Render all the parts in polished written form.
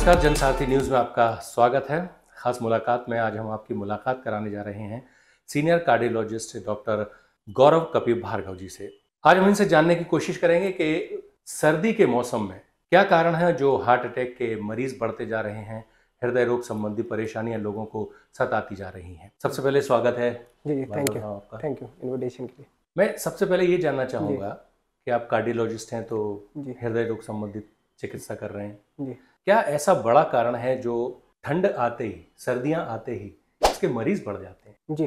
नमस्कार, जनसारथी न्यूज़ में आपका स्वागत है। खास मुलाकात में आज हम आपकी मुलाकात कराने जा रहे हैं सीनियर कार्डियोलॉजिस्ट डॉक्टर गौरव कपिप भार्गव जी से। आज हम इनसे जानने की कोशिश करेंगे कि सर्दी के मौसम में क्या कारण है जो हार्ट अटैक के मरीज बढ़ते जा रहे हैं, हृदय रोग संबंधी परेशानियां लोगों को सताती जा रही हैं। सबसे पहले स्वागत है जी, थैंक यू आपका। थैंक यू इन्विटेशन के लिए। मैं सबसे पहले ये जानना चाहूँगा कि आप कार्डियोलॉजिस्ट हैं तो जी। हृदय रोग संबंधित चिकित्सा कर रहे हैं। जी, क्या ऐसा बड़ा कारण है जो ठंड आते ही, सर्दियां आते ही इसके मरीज बढ़ जाते हैं? जी,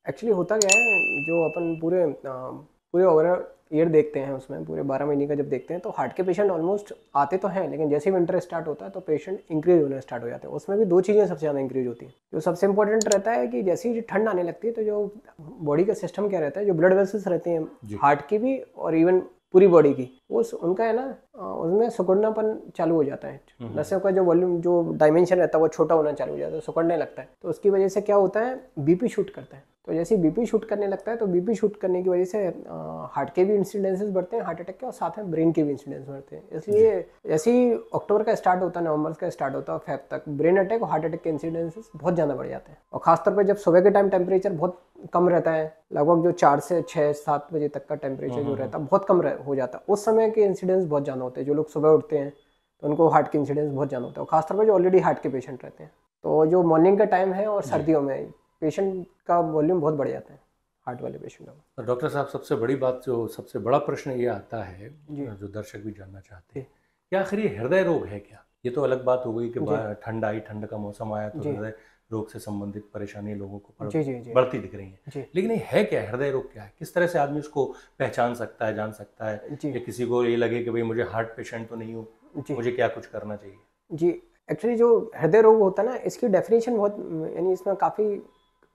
एक्चुअली होता क्या है, जो अपन पूरे ओवरऑल ईयर देखते हैं, उसमें पूरे 12 महीने का जब देखते हैं तो हार्ट के पेशेंट ऑलमोस्ट आते तो हैं, लेकिन जैसे ही विंटर स्टार्ट होता है तो पेशेंट इंक्रीज होने स्टार्ट हो जाते हैं। उसमें भी दो चीज़ें सबसे ज़्यादा इंक्रीज होती हैं। जो सबसे इंपॉर्टेंट रहता है कि जैसे ही ठंड आने लगती है तो जो बॉडी का सिस्टम क्या रहता है, जो ब्लड वेसल्स रहते हैं हार्ट की भी और इवन पूरी बॉडी की, उनका है ना, उसमें सिकुड़नापन चालू हो जाता है। नसों का जो वॉल्यूम, जो डायमेंशन रहता है वो छोटा होना चालू हो जाता है, सिकुड़ने लगता है। तो उसकी वजह से क्या होता है, बीपी शूट करता है। तो जैसे बीपी शूट करने लगता है तो बीपी शूट करने की वजह से हार्ट के भी इंसिडेंसेस बढ़ते हैं, हार्ट अटैक के, और साथ में ब्रेन के भी इंसिडेंस बढ़ते हैं। इसलिए जैसे ही अक्टूबर का स्टार्ट होता है, नवंबर का स्टार्ट होता है, फेब तक ब्रेन अटैक और हार्ट अटैक के इंसिडेंसेस बहुत ज़्यादा बढ़ जाते हैं। और खासतौर पर जब सुबह के टाइम टेम्परेचर बहुत कम रहता है, लगभग जो 4 से 6-7 बजे तक का टेम्परेचर जो रहता है बहुत कम हो जाता है, उस समय के इंसिडेंस बहुत ज़्यादा होते हैं। जो लोग सुबह उठते हैं तो उनको हार्ट के इंसिडेंस बहुत ज़्यादा होता है, और खासतौर पर जो ऑलरेडी हार्ट के पेशेंट रहते हैं। तो जो मॉर्निंग का टाइम है और सर्दियों में पेशेंट का वॉल्यूम बहुत बढ़ जाता है, हार्ट वाले पेशेंट का। तो डॉक्टर साहब, सबसे बड़ी बात, जो सबसे बड़ा प्रश्न ये आता है, जो दर्शक भी जानना चाहते हैं, कि आखिर ये हृदय रोग है क्या? ये तो अलग बात हो गई कि ठंड आई, ठंड का मौसम आया तो हृदय रोग से संबंधित परेशानी लोगों को बढ़ती दिख रही है। लेकिन ये है क्या, हृदय रोग क्या है? किस तरह से आदमी उसको पहचान सकता है, जान सकता है, कि किसी को ये लगे कि भाई मुझे हार्ट पेशेंट तो नहीं हूँ, मुझे क्या कुछ करना चाहिए? जी, एक्चुअली जो हृदय रोग होता है ना, इसकी डेफिनेशन बहुत, यानी इसमें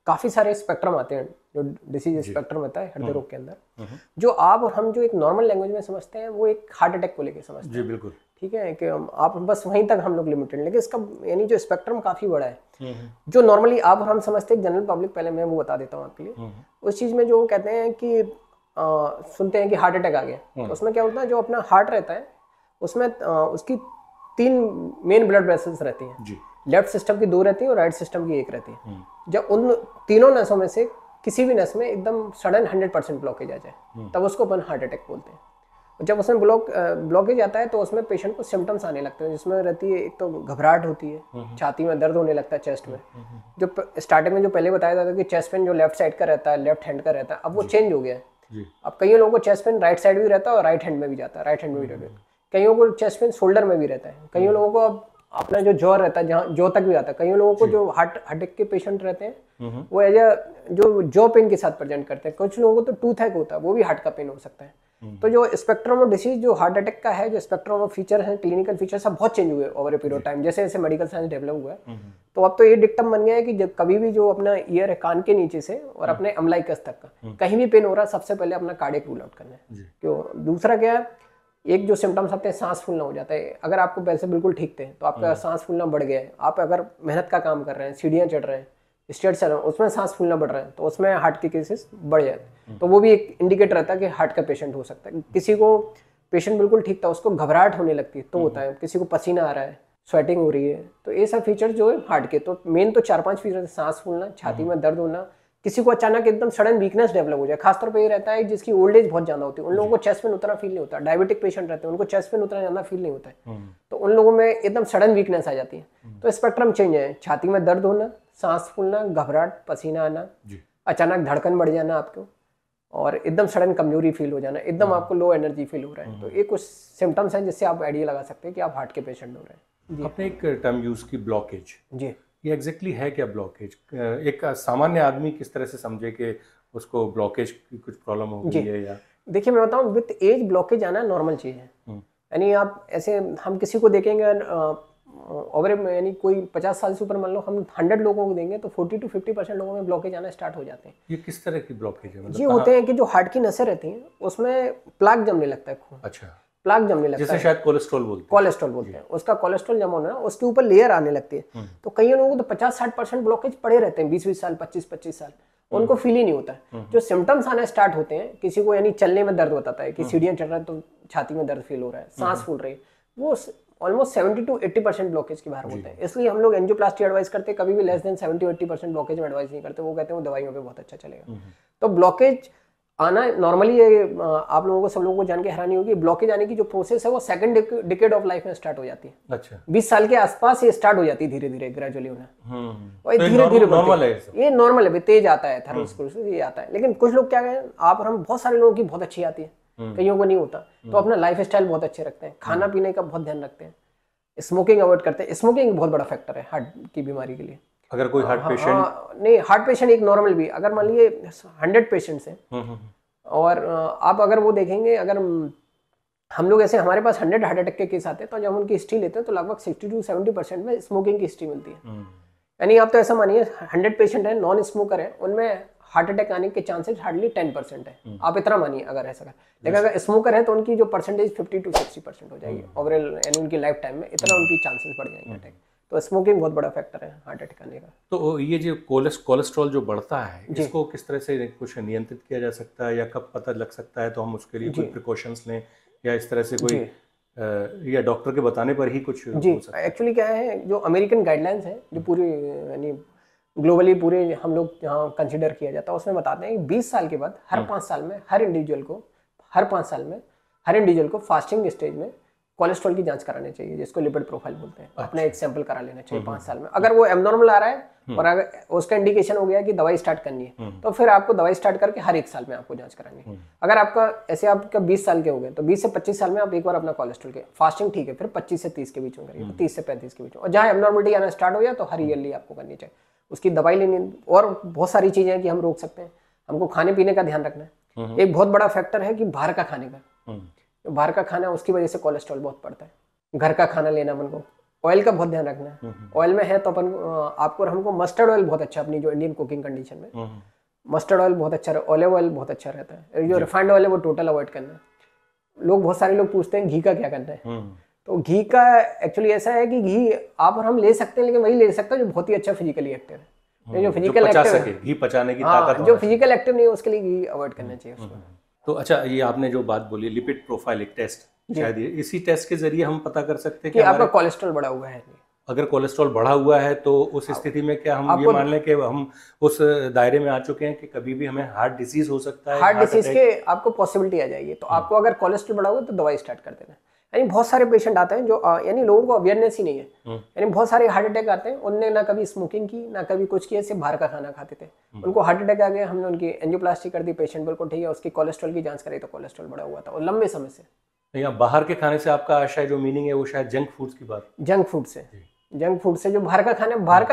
काफ़ी सारे स्पेक्ट्रम आते हैं। जो डिसीज स्पेक्ट्रम होता है हृदय रोग के अंदर, जो आप और हम जो एक नॉर्मल लैंग्वेज में समझते हैं वो एक हार्ट अटैक को लेके समझते हैं। जी बिल्कुल, ठीक है, कि आप बस वहीं तक हम लोग लिमिटेड, लेकिन इसका यानी जो स्पेक्ट्रम काफ़ी बड़ा है। जो नॉर्मली आप और हम समझते हैं जनरल पब्लिक, पहले मैं वो बता देता हूँ आपके लिए। उस चीज़ में जो कहते हैं कि सुनते हैं कि हार्ट अटैक आ गया, तो उसमें क्या होता है, जो अपना हार्ट रहता है उसमें उसकी 3 मेन ब्लड वेसल्स रहती हैं। लेफ्ट सिस्टम की 2 रहती है और राइट सिस्टम की 1 रहती है। जब उन तीनों नसों में से किसी भी नस में एकदम सडन 100% ब्लॉकेज आ जाए, तब उसको अपन हार्ट अटैक बोलते हैं। जब उसमें ब्लॉकेज आता है तो उसमें पेशेंट को सिम्टम्स आने लगते हैं, जिसमें रहती है एक तो घबराहट होती है, छाती में दर्द होने लगता है, चेस्ट में। जो स्टार्टिंग में जो पहले बताया जाता था कि चेस्ट पेन जो लेफ्ट साइड का रहता है, लेफ्ट हैंड का रहता है, अब वो चेंज हो गया है। अब कई लोगों को चेस्ट पेन राइट साइड भी रहता है और राइट हैंड में भी जाता है, राइट हैंड में भी रहता है। कईयों को चेस्ट पेन शोल्डर में भी रहता है। कईयों लोगों को अब अपना जो जॉ रहता है, जहाँ जॉ तक भी आता है। कई लोगों को जो हार्ट अटैक के पेशेंट रहते हैं वो एज जो जॉ पेन के साथ प्रेजेंट करते हैं। कुछ लोगों को तो टूथ हैक होता है, वो भी हार्ट का पेन हो सकता है। तो जो स्पेक्ट्रम ऑफ डिसीज जो हार्ट अटैक का है, जो स्पेक्ट्रम ऑफ फीचर है, क्लिनिकल फीचर सब बहुत चेंज हुए over a period of time, जैसे जैसे मेडिकल साइंस डेवलप हुआ है। तो अब तो ये डिक्टम बन गया है कि जब कभी भी जो अपना ईयर है, कान के नीचे से और अपने अम्लाइकस तक का कहीं भी पेन हो रहा है, सबसे पहले अपना कार्डियक रूल आउट करना है। क्यों? दूसरा क्या है, एक जो सिम्टम्स आते हैं, सांस फूलना हो जाता है। अगर आपको पैसे बिल्कुल ठीक थे तो आपका सांस फूलना बढ़ गया है। आप अगर मेहनत का काम कर रहे हैं, सीढ़ियाँ चढ़ रहे हैं, स्टेयर्स चढ़ रहे हैं, उसमें सांस फूलना बढ़ रहा है, तो उसमें हार्ट के केसेस बढ़ जाते हैं। तो वो भी एक इंडिकेटर रहता है कि हार्ट का पेशेंट हो सकता है। किसी को पेशेंट बिल्कुल ठीक था, उसको घबराहट होने लगती है तो होता है। किसी को पसीना आ रहा है, स्वेटिंग हो रही है, तो ये सब फीचर जो है हार्ट के, तो मेन तो 4-5 फीचर, सांस फूलना, छाती में दर्द होना, किसी को अचानक एकदम सडन वीकनेस डेवलप हो जाए। खासतौर पे ये रहता है जिसकी ओल्ड एज बहुत ज्यादा होती है, उन लोगों को चेस्ट पेन उतना फील नहीं होता। डायबिटिक पेशेंट रहते हैं, उनको चेस्ट पेन उतना ज्यादा फील नहीं होता है, तो उन लोगों में एकदम सडन वीकनेस आ जाती है। तो स्पेक्ट्रम चेंज है, छाती में दर्द होना, सांस फूलना, घबराहट, पसीना आना, अचानक धड़कन बढ़ जाना आपको, और एकदम सडन कमजोरी फील हो जाना, एकदम आपको लो एनर्जी फील हो रहा है। तो ये कुछ सिम्टम्स हैं जिससे आप आइडिया लगा सकते हैं कि आप हार्ट के पेशेंट हो रहे हैं। आपने एक टर्म यूज की, ब्लॉकेज। जी, ये एग्जैक्टली है क्या ब्लॉकेज? एक सामान्य आदमी किस तरह से समझे कि उसको ब्लॉकेज की कुछ प्रॉब्लम हो गई है? या देखिए, मैं बताऊं, विद एज ब्लॉकेज आना नॉर्मल चीज़ है। यानी आप ऐसे, हम किसी को देखेंगे ओवर, यानी कोई 50 साल से ऊपर, मान लो हम 100 लोगों को देंगे तो 40 to 50% लोगों में ब्लॉकेज आना स्टार्ट हो जाते हैं। ये किस तरह की ब्लॉकेज है? ये होते हैं कि जो हार्ट की नसें रहती हैं उसमें प्लाक जमने लगता है, खून। अच्छा, प्लाक जमने लगता जिसे है, शायद कोलेस्ट्रॉल बोलते हैं। कोलेस्ट्रॉल बोलते हैं। उसका कोलेस्ट्रॉल जमा होना, उसके ऊपर लेयर आने लगती है। तो कई लोगों को तो 50-60% ब्लॉकेज पड़े रहते हैं, 20-20 साल, 25-25 साल, उनको फील ही नहीं होता है। जो सिम्टम्स आने स्टार्ट होते हैं, किसी को यानी चलने में दर्द बताता है कि सीढ़ियाँ चढ़ रहा है तो छाती में दर्द फील हो रहा है, सांस फूल रही है, वो ऑलमोस्ट 70 to 80% ब्लॉकेज के बाहर होते हैं। इसलिए हम लोग एंजियोप्लास्टी एडवाइस करते हैं, कभी भी लेस देन 70-80% ब्लॉकेज में एडवाइस नहीं करते। वो कहते हैं वो दवाइयों पे बहुत अच्छा चलेगा। तो ब्लॉकेज आना नॉर्मली ये आप लोगों को, सब लोगों को जान के हैरानी होगी, ब्लॉकेज आने की जो प्रोसेस है वो सेकंड डिकेड ऑफ लाइफ में स्टार्ट हो जाती है। अच्छा, 20 साल के आसपास ये स्टार्ट हो जाती है धीरे धीरे, ग्रेजुअली होना। और तो धीरे धीरे नॉर्मल है ये नॉर्मल है, तेज आता है थर्मोस्क्लेरोसिस, ये आता है। लेकिन कुछ लोग क्या कहें, आप और हम, बहुत सारे लोगों की बहुत अच्छी आती है, कईयों को नहीं होता। तो अपना लाइफ स्टाइल बहुत अच्छे रखते हैं, खाना पीने का बहुत ध्यान रखते हैं, स्मोकिंग अवॉइड करते हैं। स्मोकिंग बहुत बड़ा फैक्टर है हार्ट की बीमारी के लिए। अगर कोई हार्ट पेशेंट नहीं, हार्ट पेशेंट एक नॉर्मल भी, अगर मान लीजिए 100 पेशेंट्स हैं और आप अगर वो देखेंगे, अगर हम लोग ऐसे, हमारे पास 100 हार्ट अटैक के केस आते हैं, तो जब हम उनकी हिस्ट्री लेते हैं तो लगभग 60 to 70% में स्मोकिंग की हिस्ट्री मिलती है। यानी आप तो ऐसा मानिए 100 पेशेंट है नॉन स्मोकर है, उनमें हार्ट अटैक आने के चांसेस हार्डली 10% है। आप इतना मानिए अगर ऐसा कर, लेकिन अगर स्मोकर है तो उनकी जो परसेंटेज 50 to 60% हो जाएगी ओवरऑल, यानी उनकी लाइफ टाइम में इतना उनकी चांसेस बढ़ जाएंगे अटैक। तो स्मोकिंग बहुत बड़ा फैक्टर है हार्ट अटैक आने का। तो ये जो कोलेस्ट्रॉल जो बढ़ता है, इसको किस तरह से कुछ नियंत्रित किया जा सकता है, या कब पता लग सकता है, तो हम उसके लिए कोई प्रिकॉशंस लें, या इस तरह से कोई या डॉक्टर के बताने पर ही कुछ जी? एक्चुअली क्या है, जो अमेरिकन गाइडलाइंस है, जो पूरी यानी ग्लोबली पूरे हम लोग जहाँ कंसिडर किया जाता है, उसमें बताते हैं कि 20 साल के बाद हर 5 साल में हर इंडिविजुअल को फास्टिंग स्टेज में कोलेस्ट्रॉल की जांच करानी चाहिए, जिसको लिपिड प्रोफाइल बोलते हैं। अपने एक सैंपल करा लेना चाहिए 5 साल में। अगर वो एबनॉर्मल आ रहा है और अगर उसका इंडिकेशन हो गया कि दवाई स्टार्ट करनी है, तो फिर आपको दवाई स्टार्ट करके हर 1 साल में आपको जांच करानी है। अगर आपका ऐसे आपका 20 साल के हो गए, तो 20 से 25 साल में आप एक बार अपना कोलेस्ट्रॉल के फास्टिंग, ठीक है, फिर 25 से 30 के बीच में करिए, तो 30 से 35 के बीच में। और जहाँ एबनॉर्मलिटी आना स्टार्ट हो गया तो हर ईयरली आपको करनी चाहिए, उसकी दवाई लेनी। और बहुत सारी चीजें हैं कि हम रोक सकते हैं। हमको खाने पीने का ध्यान रखना है। एक बहुत बड़ा फैक्टर है कि बाहर का खाने का, बाहर का खाना, उसकी वजह से कोलेस्ट्रॉल बहुत बढ़ता है। घर का खाना लेना अपन को, ऑयल का बहुत ध्यान रखना है। ऑयल में है तो अपन आपको और हमको मस्टर्ड ऑयल बहुत अच्छा, अपनी जो इंडियन कुकिंग कंडीशन में मस्टर्ड ऑयल बहुत अच्छा, ऑलिव ऑयल बहुत अच्छा रहता है। जो रिफाइंड ऑयल है वो टोटल अवॉइड करना है। बहुत सारे लोग पूछते हैं घी का क्या करना है, तो घी का एक्चुअली ऐसा है कि घी आप और हम ले सकते हैं, लेकिन वही ले सकते हैं जो बहुत ही अच्छा फिजिकली एक्टिव है। जो फिजिकल एक्टिव है, घी पचाने की ताकत, जो फिजिकल एक्टिव नहीं है उसके लिए घी अवॉइड करना चाहिए उसको। तो अच्छा, ये आपने जो बात बोली लिपिड प्रोफाइल, एक टेस्ट, शायद इसी टेस्ट के जरिए हम पता कर सकते हैं कि आपका कोलेस्ट्रॉल बढ़ा हुआ है। अगर कोलेस्ट्रॉल बढ़ा हुआ है तो उस स्थिति में क्या हम ये मान लें कि हम उस दायरे में आ चुके हैं कि कभी भी हमें हार्ट डिसीज हो सकता है? हार्ट डिसीज के आपको पॉसिबिलिटी आ जाएगी। तो आपको अगर कोलेस्ट्रॉल बढ़ा हुआ तो दवाई स्टार्ट कर देना। यानी बहुत सारे पेशेंट आते हैं जो यानी लोगों को अवेयरनेस ही नहीं है। यानी बहुत सारे हार्ट अटैक आते हैं, उनने ना कभी स्मोकिंग की ना कभी कुछ किया, सिर्फ बाहर का खाना खाते थे, उनको हार्ट अटैक आ गया, हमने उनकी एंजियोप्लास्टी कर दी, पेशेंट बिल्कुल ठीक है, उसकी कोलेस्ट्रॉल की जांच कराई तो कोलेस्ट्रॉल बढ़ा हुआ था और लंबे समय से। या बाहर के खाने से आपका आशय जो मीनिंग है वो शायद जंक फूड्स की बात, जंक फूड से जो बाहर का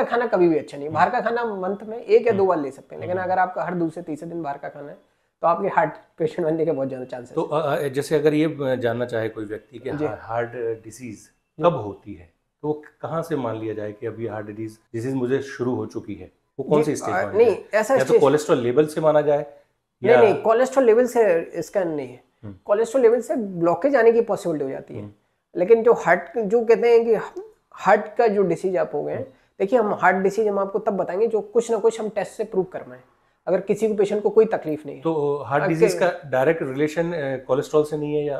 खाना कभी भी अच्छा नहीं। बाहर का खाना मंथ में 1 या 2 बार ले सकते हैं, लेकिन अगर आपका हर दूसरे तीसरे दिन बाहर का खाना है तो आपके हार्ट पेशेंट बनने के बहुत ज्यादा चांसेस। तो जैसे अगर ये जानना चाहे कोई व्यक्ति कि हार्ट डिसीज कब होती है, तो कहाँ से मान लिया जाए कि अभी हार्ट डिसीज मुझे शुरू हो चुकी है, वो कौन सी स्टेज में? नहीं, ऐसा तो कोलेस्ट्रॉल लेवल से माना जाए? नहीं, कोलेस्ट्रॉल लेवल से इसका नहीं है। कोलेस्ट्रॉल लेवल से ब्लॉकेज आने की पॉसिबिलिटी हो जाती है। लेकिन जो हार्ट, जो कहते हैं कि हार्ट का जो डिसीज आप हो गए, देखिए हम हार्ट डिसीज हम आपको तब बताएंगे जो कुछ ना कुछ हम टेस्ट से प्रूव कर पाए। अगर किसी भी पेशेंट को कोई तकलीफ नहीं है तो हार्ट डिजीज का डायरेक्ट रिलेशन कोलेस्ट्रॉल से नहीं है या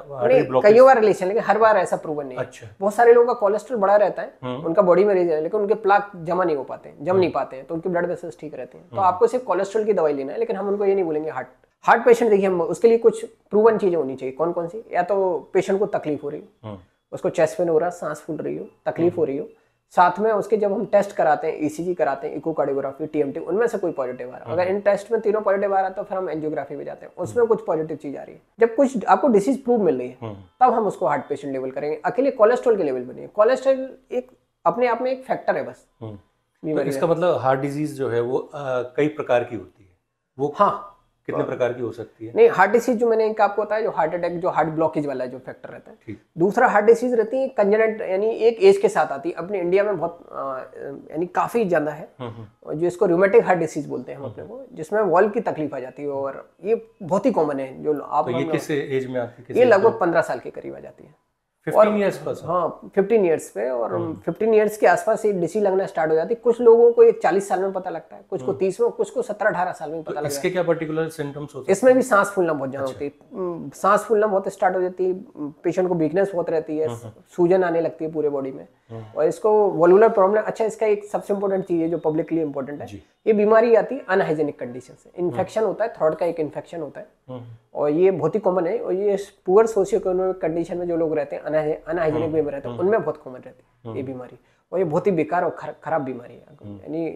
कई बार रिलेशन, लेकिन हर बार ऐसा प्रूवन नहीं है। अच्छा। बहुत सारे लोगों का कोलेस्ट्रॉल बढ़ा रहता है, उनका बॉडी में रह जाए, लेकिन उनके प्लाक जमा नहीं हो पाते, जम नहीं पाते हैं, तो उनकी ब्लड वेसल्स ठीक रहते हैं। तो आपको सिर्फ कोलेस्ट्रॉल की दवाई लेना है, लेकिन हम उनको ये नहीं बोलेंगे हार्ट पेशेंट। देखिए हम उसके लिए कुछ प्रूवन चीजें होनी चाहिए। कौन कौन सी? या तो पेशेंट को तकलीफ हो रही हो, उसको चेस्ट पेन हो रहा है, सांस फूल रही हो, तकलीफ हो रही हो, साथ में उसके जब हम टेस्ट कराते हैं, ईसीजी कराते हैं, इकोकार्डियोग्राफी, टीएमटी, उनमें से कोई पॉजिटिव आ रहा है, अगर इन टेस्ट में तीनों पॉजिटिव आ रहा है तो फिर हम एंजियोग्राफी में जाते हैं, उसमें कुछ पॉजिटिव चीज आ रही है। जब कुछ आपको डिसीज प्रूव मिल रही है तब हम उसको हार्ट पेशेंट लेवल करेंगे। अकेले कोलेस्ट्रॉल के लेवल में नहीं। कोलेस्ट्रॉल एक अपने आप में एक फैक्टर है बस। तो इसका मतलब हार्ट डिजीज जो है वो कई प्रकार की होती है, वो कितने प्रकार की हो सकती है? नहीं, हार्ट डिसीज जो मैंने आपको बताया, जो हार्ट अटैक, जो हार्ट ब्लॉकेज वाला जो फैक्टर रहता है। दूसरा हार्ट डिसीज रहती है कंजेनेट, यानी एक एज के साथ आती है। अपने इंडिया में बहुत यानी काफी ज्यादा है, जो इसको रूमेटिक हार्ट डिसीज बोलते हैं हम अपने को, जिसमें वॉल्व की तकलीफ आ जाती है, और ये बहुत ही कॉमन है। जो आप ये किस एज में आती है? ये लगभग 15 साल के करीब आ जाती है। 15 ईयर्स पर? हाँ 15 ईयर्स पे, और 15 ईयर्स के आसपास ये डिसीज लगना स्टार्ट हो जाती है। कुछ लोगों को 40 साल में पता लगता है, कुछ को 30 में, कुछ को 17-18 साल में पता लगता है। इसके क्या पर्टिकुलर सिम्टम्स होते हैं? इसमें भी सांस फूलना बहुत ज्यादा होती है, सांस फूलना बहुत स्टार्ट हो जाती है, पेशेंट को वीकनेस बहुत रहती है, सूजन आने लगती है पूरे बॉडी में, और इसको वॉल्वुलर प्रॉब्लम। अच्छा, इसका एक सबसे इंपॉर्टेंट चीज है जो पब्लिकली इंपॉर्टेंट है, ये बीमारी आती है अनहाइजेनिक कंडीशन से। इन्फेक्शन होता है, थ्रोट का एक इन्फेक्शन होता है, और ये बहुत ही कॉमन है, और ये पुअर सोशियो इकोनॉमिक कंडीशन में जो लोग रहते हैं, अनहाइजेनिक वे में रहते हैं, उनमें बहुत कॉमन रहती है ये बीमारी, और ये बहुत ही बेकार और खराब बीमारी है, यानी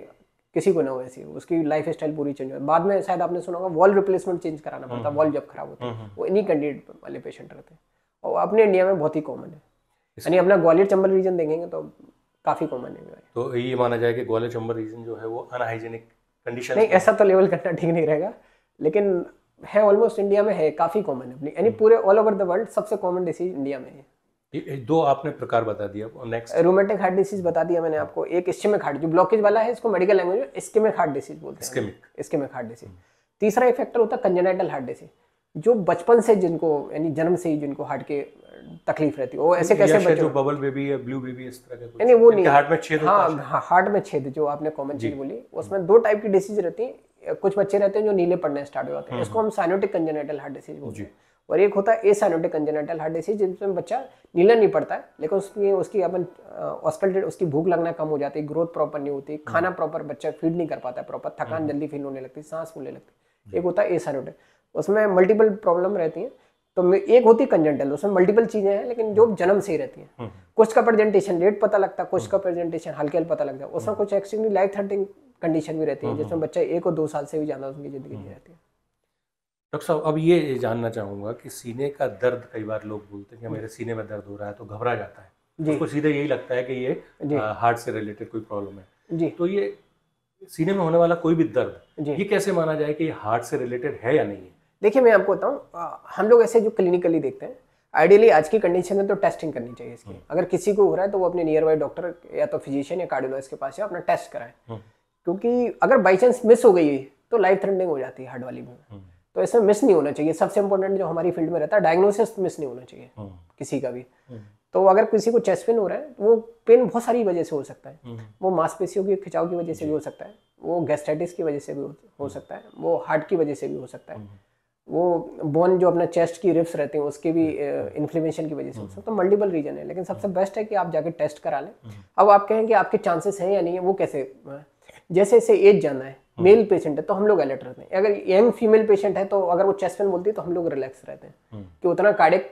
किसी को ना हो ऐसी, उसकी लाइफ स्टाइल पूरी चेंज हो। बाद में शायद आपने सुना होगा वॉल रिप्लेसमेंट चेंज कराना पड़ता है, वॉल जब खराब होता है, वो इन्हीं कैंडिडेट वाले पेशेंट रहते हैं, और अपने इंडिया में बहुत ही कॉमन है। यानी अपना ग्वालियर चंबल रीजन देखेंगे तो काफी कॉमन है। तो ये माना जाए कि ग्वालियर चंबल रीजन जो है वो अनहाइजेनिक कंडीशन? नहीं, ऐसा तो लेवल करना ठीक नहीं रहेगा, लेकिन है ऑलमोस्ट इंडिया में है, काफी कॉमन है अपनी, यानी पूरे ऑल ओवर द वर्ल्ड सबसे कॉमन डिसीज इंडिया में है। दो आपने प्रकार बता दिया, नेक्स्ट रूमेटिक हार्ट डिसीज बता दिया मैंने आपको, एक इस्केमिक हार्ट जो ब्लॉकेज वाला है, इसको मेडिकल लैंग्वेज में इस्केमिक हार्ट डिसीज बोलते हैं, इस्केमिक हार्ट डिसीज। तीसरा एक फैक्टर होता है कंजेनाइटल हार्ट डिसीज, जो बचपन से जिनको, यानी जन्म से ही जिनको हार्ट के तकलीफ रहती है, वो ऐसे कैसे बच्चे जो बबल बेबी या ब्लू बेबी इस तरह का नहीं, वो नहीं, हार्ट में छेद होता है। हाँ, हार्ट में छेद, जो आपने कॉमन चीज बोली, उसमें दो टाइप की डिसीज रहती है। कुछ बच्चे रहते हैं जो नीले पड़ने स्टार्ट हो जाते हैं, इसको हम साइनोटिक कंजेनाइटल हार्ट डिसीज बोलते हैं, और एक होता है एसाइनोटिक कंजेनाइटल हार्ट डिसीज, जिसमें बच्चा नीला नहीं पड़ता है, लेकिन उसकी अपन ऑस्कल्टेड, उसकी भूख लगना कम हो जाती है, ग्रोथ प्रॉपर नहीं होती, खाना प्रॉपर बच्चा फीड नहीं कर पाता है प्रॉपर, थकान जल्दी फील होने लगती है, सांस फूलने लगती है। एक होता है एसाइनोटिक, उसमें मल्टीपल प्रॉब्लम रहती है। तो एक होती है कंजेंटल, उसमें मल्टीपल चीजें हैं, लेकिन जो जन्म से ही रहती है। कुछ का प्रेजेंटेशन लेट पता लगता है, कुछ का प्रेजेंटेशन हल्के पता लगता है, उसमें कुछ एक्सट्रीमली लाइफ थ्रेटनिंग कंडीशन भी रहती है, जिसमें बच्चा 1 और 2 साल से भी ज्यादा उनकी जिंदगी नहीं रहती है। डॉक्टर साहब, अब ये जानना चाहूँगा कि सीने का दर्द, कई बार लोग बोलते हैं कि मेरे सीने में दर्द हो रहा है, तो घबरा जाता है, उसको सीधे यही लगता है कि ये हार्ट से रिलेटेड कोई प्रॉब्लम है। तो ये सीने में होने वाला कोई भी दर्द, ये कैसे माना जाए कि ये हार्ट से रिलेटेड है या नहीं है? देखिए, मैं आपको बताऊँ, हम लोग ऐसे जो क्लिनिकली देखते हैं, आइडियली आज की कंडीशन में तो टेस्टिंग करनी चाहिए इसकी। अगर किसी को हो रहा है तो वो अपने नियर बाई डॉक्टर या तो फिजिशियन या कार्डियोलॉजिस्ट के पास जाए, अपना टेस्ट कराएं, क्योंकि अगर बाई चांस मिस हो गई तो लाइफ थ्रेटनिंग हो जाती है हार्ट वाली में। तो इसमें मिस नहीं होना चाहिए। सबसे इंपॉर्टेंट जो हमारी फील्ड में रहता है, डायग्नोसिस मिस नहीं होना चाहिए किसी का भी। तो अगर किसी को चेस्ट पेन हो रहा है, वो पेन बहुत सारी वजह से हो सकता है, वो मांसपेशियों की खिंचाव की वजह से भी हो सकता है, वो गैस्ट्राइटिस की वजह से भी हो सकता है, वो हार्ट की वजह से भी हो सकता है, वो बोन जो अपना चेस्ट की रिब्स रहते हैं उसके भी इन्फ्लेमेशन की वजह से हो सकता है। तो मल्टीपल रीजन है, लेकिन सबसे बेस्ट है कि आप जाके टेस्ट करा लें। अब आप कहें कि आपके चांसेस हैं या नहीं है, वो कैसे, जैसे जैसे एज जाना है, मेल पेशेंट है तो हम लोग अलर्ट रहते हैं, अगर यंग फीमेल पेशेंट है तो अगर वो चेस्ट पेन बोलती है तो हम लोग रिलैक्स रहते हैं कि उतना कार्डियक,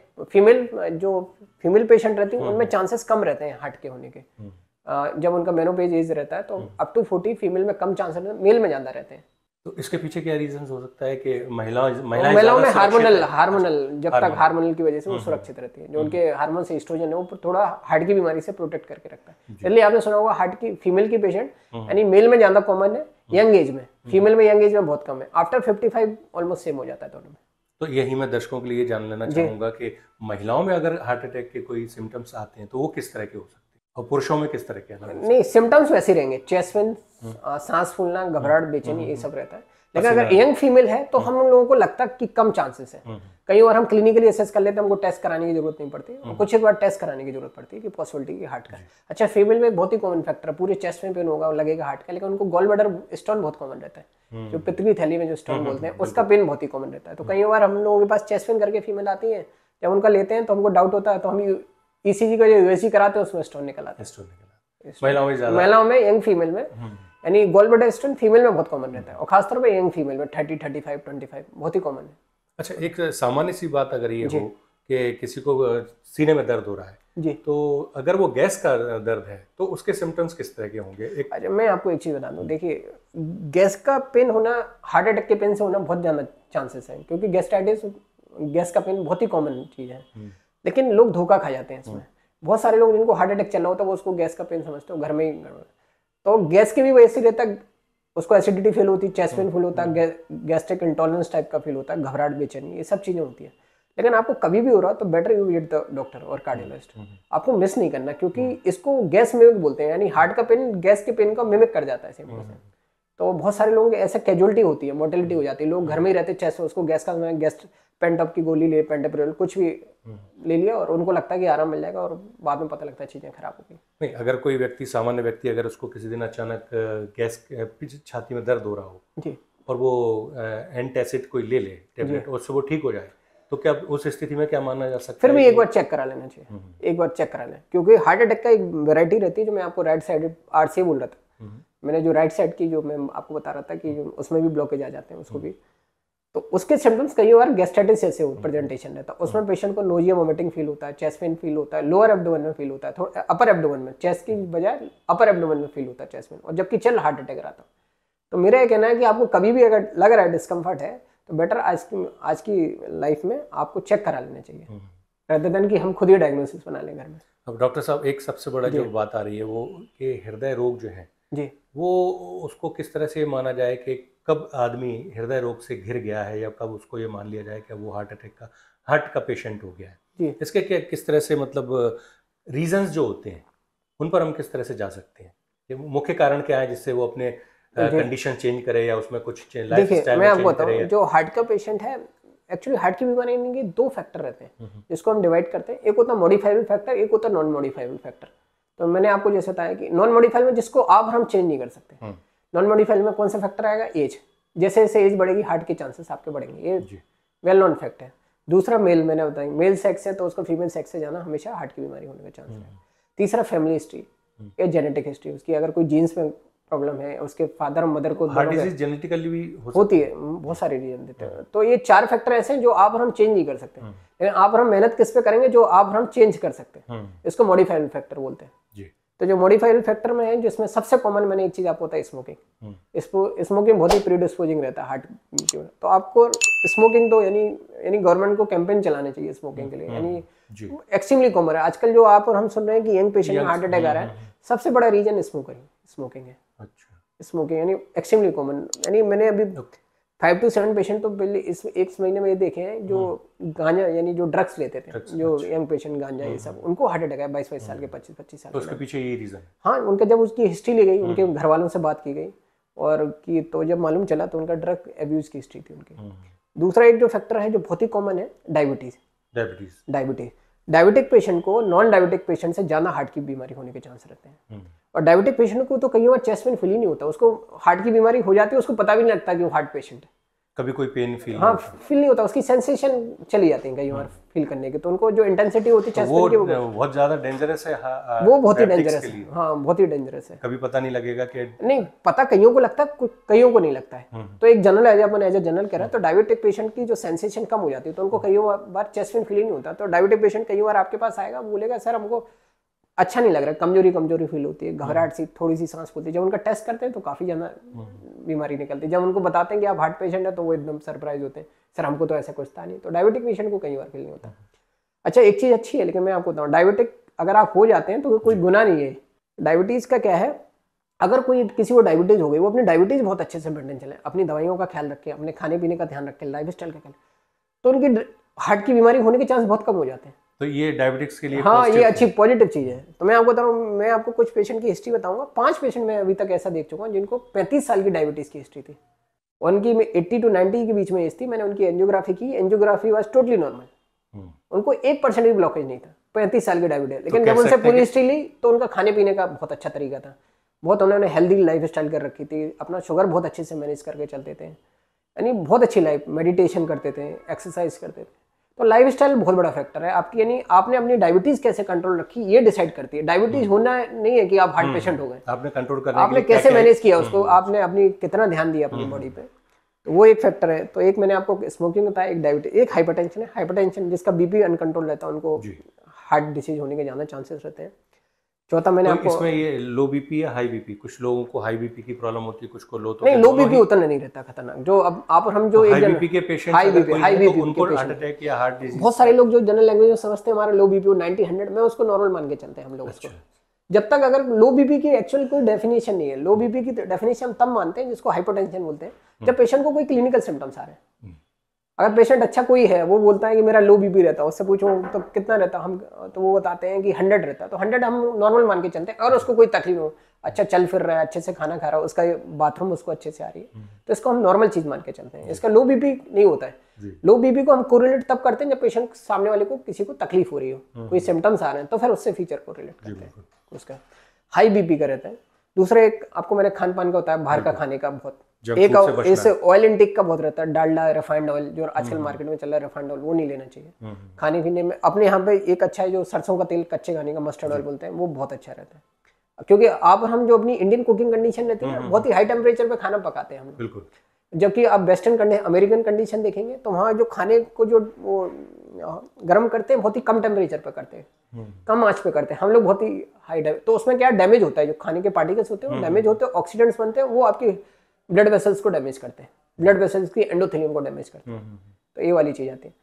जो फीमेल पेशेंट रहती है उनमें चांसेस कम रहते हैं हार्ट के होने के। जब उनका मेनोपेज एज रहता है तो अप टू 40 फीमेल में कम चांसेस रहते हैं, मेल में ज्यादा रहते हैं। तो इसके पीछे क्या रीजन हो सकता है कि महिलाओं में हार्मोनल जब तक हार्मोनल की वजह से वो सुरक्षित रहती है, जो उनके हार्मोन से एस्ट्रोजन है वो थोड़ा हार्ट की बीमारी से प्रोटेक्ट करके रखता है। इसलिए आपने सुना होगा हार्ट की फीमेल की पेशेंट, यानी मेल में ज्यादा कॉमन है, यंग एज में, फीमेल में यंग एज में बहुत कम है, आफ्टर 55 ऑलमोस्ट सेम हो जाता है दोनों में। तो यही मैं दर्शकों के लिए जान लेना चाहूंगा कि महिलाओं में अगर हार्ट अटैक के कोई सिम्टम्स आते हैं तो वो किस तरह के हो सकते हैं, और पुरुषों में किस तरह के? नहीं, सिम्टम्स वैसे रहेंगे, चेस्ट पेन, सांस फूलना, घबराहट, बेचैनी, ये सब रहता है। लेकिन अगर यंग फीमेल है तो हम लोगों को लगता है कि कम चांसेस है। कई बार हम क्लिनिकली असेस कर लेते हैं, हमको टेस्ट कराने की जरूरत नहीं पड़ती, और कुछ एक बार टेस्ट कराने की जरूरत पड़ती है कि पॉसिबिलिटी की हार्ट का। अच्छा, फीमेल में बहुत ही कॉमन फैक्टर है, पूरे चेस्ट में पेन होगा, लगेगा हार्ट का, लेकिन उनको गॉल ब्लैडर स्टोन बहुत कॉमन रहता है, जो पित्त की थैली में जो स्टोन बोलते हैं, उसका पेन बहुत ही कॉमन रहता है। तो कई बार हम लोगों के पास चेस्ट पेन करके फीमेल आती है, जब उनका लेते हैं तो हमको डाउट होता है, तो हम ईसीजी का जो यूएसजी कराते हैं उसमें स्टोन निकल आता है। महिलाओं में, यंग फीमेल में, यानी गॉल ब्लैडर स्टोन फीमेल में बहुत कॉमन रहता है, और खासतौर पे यंग फीमेल में 30, 35, 25 बहुत ही कॉमन है। अच्छा, एक सामान्य सी बात अगर ये हो कि किसी को सीने में दर्द हो रहा है जी, तो अगर वो गैस का दर्द है तो उसके सिम्टम्स किस तरह के होंगे? अच्छा, मैं आपको एक चीज बता दूं, देखिए, गैस का पेन होना हार्ट अटैक के पेन से होना बहुत ज्यादा चांसेस है, क्योंकि गैस्ट्राइटिस, गैस का पेन बहुत ही कॉमन चीज है, लेकिन लोग धोखा खा जाते हैं इसमें। बहुत सारे लोग जिनको हार्ट अटैक चल रहा होता है वो उसको गैस का पेन समझते हो, घर में ही, तो गैस की भी वजह से रहता है, उसको एसिडिटी फील होती है, चेस्ट पेन फील होता है, गैस्ट्रिक इंटॉलरेंस टाइप का फील होता है, घबराहट, बेचैनी, ये सब चीजें होती है। लेकिन आपको कभी भी हो रहा है तो better you visit the doctor और कार्डियोलॉजिस्ट, आपको मिस नहीं करना, क्योंकि इसको गैस मिमिक बोलते हैं, यानी हार्ट का पेन गैस के पेन का मिमिक कर जाता है सिंपल से। तो बहुत सारे लोगों के ऐसे कैजुअलिटी होती है, मोर्टेलिटी हो जाती है, लोग घर में ही रहते चेस्ट, उसको गैस का पेंटअप की गोली ले, पेंटाप्रिल कुछ भी ले लिया और उनको लगता है कि आराम मिल जाएगा और बाद में पता लगता है चीज़ें खराब हो गई। नहीं, अगर कोई व्यक्ति, सामान्य व्यक्ति, अगर उसको किसी दिन अचानक गैस छाती में दर्द हो रहा हो जी, और वो एंटासिड कोई ले ले टेबलेट, उससे वो ठीक हो जाए, तो क्या उस स्थिति में क्या माना जा सकता है? फिर भी एक बार चेक करा लेना चाहिए, एक बार चेक करा लें, क्योंकि हार्ट अटैक का एक वैरायटी रहती है, जो मैं आपको राइट साइड आरसी बोल रहा था, मैंने जो राइट साइड की जो मैं आपको बता रहा था कि उसमें भी ब्लॉकेज आ जाते हैं उसको भी, तो उसके सिम्टम्स कई बार गैस्ट्राइटिस जैसे प्रेजेंटेशन रहता है। उसमें पेशेंट को नोजिया वोमिटिंग फील होता है, चेस्ट पेन फील होता है, लोअर एब्डोमेन में फील होता है, थोड़ा अपर एब्डोमेन में, चेस्ट की बजाय अपर एब्डोमेन में फील होता है चेस्ट पेन, और जबकि चल हार्ट अटैक रहा था। तो मेरा ये कहना है कि आपको कभी भी अगर लग रहा है डिस्कम्फर्ट है तो बेटर आज की लाइफ में आपको चेक करा लेना चाहिए, rather than कि हम खुद ही डायग्नोसिस बना लें घर में। अब डॉक्टर साहब, एक सबसे बड़ा जो बात आ रही है वो कि हृदय रोग जो है जी, वो उसको किस तरह से माना जाए कि कब आदमी हृदय रोग से घिर गया है, या कब उसको ये मान लिया जाए कि वो हार्ट का पेशेंट हो गया है? जी, इसके क्या, किस तरह से, मतलब रीजंस जो होते हैं उन पर हम किस तरह से जा सकते हैं? ये मुख्य कारण क्या है जिससे वो अपने कंडीशन चेंज करे या उसमें कुछ लाइफ स्टाइल मैं में आपको चेंज करे? बताऊं, जो हार्ट का पेशेंट है, एक्चुअली हार्ट की बीमारी के दो फैक्टर रहते हैं जिसको हम डिवाइड करते हैं। एक होता है मॉडिफाइबल फैक्टर, एक होता है नॉन मॉडिफाइबल फैक्टर। तो मैंने आपको जैसे बताया कि नॉन मॉडिफाइबल में जिसको आप हम चेंज नहीं कर सकते। नॉन मॉडिफाइबल में कौन सा फैक्टर आएगा? एज। जैसे जैसे एज बढ़ेगी हार्ट के चांसेस आपके बढ़ेंगे, ये वेल नॉन फैक्ट है। दूसरा मेल, मैंने बताया मेल सेक्स है तो उसको फीमेल सेक्स से जाना हमेशा हार्ट की बीमारी होने का चांस है। तीसरा फैमिली हिस्ट्री या जेनेटिक हिस्ट्री, उसकी अगर कोई जीन्स में प्रॉब्लम है, उसके फादर और मदर को हार्ट डिजीज जेनेटिकली भी होती है, बहुत सारे रीजन देते हैं। तो ये 4 फैक्टर ऐसे हैं जो आप और हम चेंज नहीं कर सकते, लेकिन आप और हम मेहनत किस पे करेंगे? जो आप और हम चेंज कर सकते हैं, इसको मॉडिफाइबल फैक्टर बोलते हैं जी। तो जो मॉडिफाइबल फैक्टर में है, जिसमें सबसे कॉमन मैंने एक चीज आपको बताई, स्मोकिंग। स्मोकिंग बहुत ही प्रीडिस्पोजिंग रहता है हार्ट की, तो आपको स्मोकिंग तो यानी गवर्नमेंट को कैंपेन चलाने चाहिए स्मोकिंग के लिए, यानी एक्सट्रीमली कॉमन है आजकल। जो आप और हम सुन रहे हैं कि यंग पेशेंट में हार्ट अटैक आ रहा है, सबसे बड़ा रीजन स्मोकिंग है। अच्छा, स्मोकिंग यानी एक्सट्रीमली कॉमन। यानी मैंने अभी 5 to 7 पेशेंट तो पहले इस एक महीने में ये देखे हैं जो गांजा यानी जो ड्रग्स लेते थे, जो यंग पेशेंट गांजा ये सब, उनको हार्ट अटैक है 22 साल के, 25 साल के। तो उसके पीछे यही रीजन है? हाँ, उनका जब उसकी हिस्ट्री ली गई, उनके घर वालों से बात की गई और की, तो जब मालूम चला तो उनका ड्रग एब्यूज की हिस्ट्री थी उनकी। दूसरा एक जो फैक्टर है जो बहुत ही कॉमन है, डायबिटीज। डायबिटिक पेशेंट को नॉन डायबिटिक पेशेंट से ज्यादा हार्ट की बीमारी होने के चांस रहते हैं। और डायबिटिक पेशेंट को तो कई बार चेस्ट पेन फील ही नहीं होता, उसको हार्ट की बीमारी हो जाती है, उसको पता भी नहीं लगता कि वो हार्ट पेशेंट है, कभी कोई पेन फील फील नहीं होता, उसकी सेंसेशन चली जाती है कई बार फील करने की। तो उनको जो इंटेंसिटी होती है चेस्ट पेन की, वो बहुत ज्यादा डेंजरस है। वो बहुत ही डेंजरस है, हाँ बहुत ही डेंजरस है। कभी पता नहीं लगेगा कि नहीं पता, कईयों को लगता है, कईयों को नहीं लगता है। तो एक जनरल एज ए जनरल कह रहा है, तो डायबिटिक पेशेंट की जो सेंसेशन कम हो जाती है, तो उनको कई बार चेस्ट पेन फील नहीं होता। तो डायबिटिक पेशेंट कई बार आपके पास आएगा, बोलेगा सर हमको अच्छा नहीं लग रहा, कमजोरी फील होती है, घबराहट सी, थोड़ी सी सांस फूलती है। जब उनका टेस्ट करते हैं तो काफी ज्यादा बीमारी निकलती है। जब उनको बताते हैं कि आप हार्ट पेशेंट है तो वो एकदम सरप्राइज होते हैं, सर हमको तो ऐसा कुछ था नहीं। तो डायबिटिक पेशेंट को कई बार फील नहीं होता। अच्छा, एक चीज अच्छी है, लेकिन मैं आपको बताऊँ, डायबिटिक अगर आप हो जाते हैं तो कोई गुनाह नहीं है। डायबिटीज का क्या है, अगर कोई किसी को डायबिटीज हो गई, वो अपनी डायबिटीज बहुत अच्छे से मेंटेन चले, अपनी दवाइयों का ख्याल रखें, अपने खाने पीने का ध्यान रखें, लाइफ स्टाइल का ख्याल, तो उनकी हार्ट की बीमारी होने के चांस बहुत कम हो जाते हैं। तो ये डायबिटिक्स के लिए हाँ, ये अच्छी पॉजिटिव चीज है। तो मैं आपको बता रहा हूँ, मैं आपको कुछ पेशेंट की हिस्ट्री बताऊंगा। 5 पेशेंट मैं अभी तक ऐसा देख चुका हूँ जिनको 35 साल की डायबिटीज की हिस्ट्री थी, उनकी 80 to 90 के बीच में एज थी। मैंने उनकी एंजियोग्राफी की, एंजियोग्राफी वाज टोटली नॉर्मल, उनको 1% भी ब्लॉकेज नहीं था, 35 साल की डायबिटीज। लेकिन जब उनसे पूरी हिस्ट्री ली तो उनका खाने पीने का बहुत अच्छा तरीका था, बहुत उन्होंने हेल्दी लाइफ स्टाइल कर रखी थी, अपना शुगर बहुत अच्छे से मैनेज करके चलते थे, यानी बहुत अच्छी लाइफ, मेडिटेशन करते थे, एक्सरसाइज करते थे। तो लाइफ स्टाइल बहुत बड़ा फैक्टर है आपकी, यानी आपने अपनी डायबिटीज कैसे कंट्रोल रखी ये डिसाइड करती है। डायबिटीज होना नहीं है कि आप हार्ट पेशेंट हो गए, आपने कंट्रोल करने आपने कैसे मैनेज किया उसको, आपने अपनी कितना ध्यान दिया अपनी बॉडी पे, तो वो एक फैक्टर है। तो एक मैंने आपको स्मोकिंग बताया, एक डायबिटीज, एक हाइपरटेंशन है। हाइपरटेंशन जिसका बीपी अनकंट्रोल रहता है, उनको हार्ट डिसीज होने के ज्यादा चांसेस रहते हैं। चौथा मैंने आपको, इसमें ये लो बीपी या हाई बीपी, कुछ लोगों को हाई बीपी की प्रॉब्लम होती है, कुछ को लो, तो नहीं लो बीपी उतना नहीं रहता खतरनाक। जो अब आप और हम जो हाई बीपी के पेशेंट, हाई बीपी उनको हार्ट अटैक या हार्ट डिजीज, बहुत सारे लोग जो जनरल लैंग्वेज में समझते हैं हमारा लो बीपी 90-100 में, उसको नॉर्मल मान के चलते हैं हम लोग उसको। जब तक अगर लो बीपी की एक्चुअल कोई डेफिनेशन नहीं है, लो बीपी की डेफिनेशन हम तब मानते हैं जिसको हाइपोटेंशन बोलते हैं, जब पेशेंट को कोई क्लिनिकल सिम्टम्स आ रहे हैं। अगर पेशेंट अच्छा कोई है, वो बोलता है कि मेरा लो बीपी रहता है, उससे पूछो तो कितना रहता, हम तो वो बताते हैं कि 100 रहता है, तो 100 हम नॉर्मल मान के चलते हैं। अगर उसको कोई तकलीफ हो, अच्छा चल फिर रहा है, अच्छे से खाना खा रहा है, उसका बाथरूम उसको अच्छे से आ रही है, तो इसको हम नॉर्मल चीज मान के चलते हैं, इसका लो बीपी नहीं होता है। लो बीपी को हम कोरिलेट तब करते हैं जब पेशेंट सामने वाले को किसी को तकलीफ हो रही हो, कोई सिम्टम्स आ रहे हैं, तो फिर उससे फीचर कोरिलेट करते हैं उसका। हाई बीपी का रहता है। दूसरा एक आपको मैंने खान पान का होता है, बाहर का खाने का बहुत, एक ऐसे ऑयल इनटेक का बहुत रहता है, डालडा, रिफाइंड ऑयल जो आजकल मार्केट में चल रहा है, रिफाइंड ऑयल वो नहीं लेना चाहिए खाने पीने में। अपने यहाँ पे एक अच्छा है जो सरसों का तेल कच्चे खाने का, मस्टर्ड ऑयल बोलते हैं, वो बहुत अच्छा रहता है। क्योंकि आप और हम जो अपनी इंडियन कुकिंग कंडीशन रहती है ना, बहुत ही हाई टेम्परेचर पे खाना पकाते हैं हम लोग, जबकि आप वेस्टर्न अमेरिकन कंडीशन देखेंगे तो वहाँ जो खाने को जो वो गर्म करते हैं बहुत ही कम टेम्परेचर पे करते हैं, कम आंच पे करते हैं। हम लोग बहुत ही हाई, तो उसमें क्या डैमेज होता है, जो खाने के पार्टिकल्स होते हैं वो डैमेज होते हैं, ऑक्सीडेंट्स बनते हैं, वो आपकी ब्लड वेसल्स को डैमेज करते हैं, ब्लड वेसल्स की एंडोथेलियम को डैमेज करते हैं। तो ये वाली चीज़ आती है।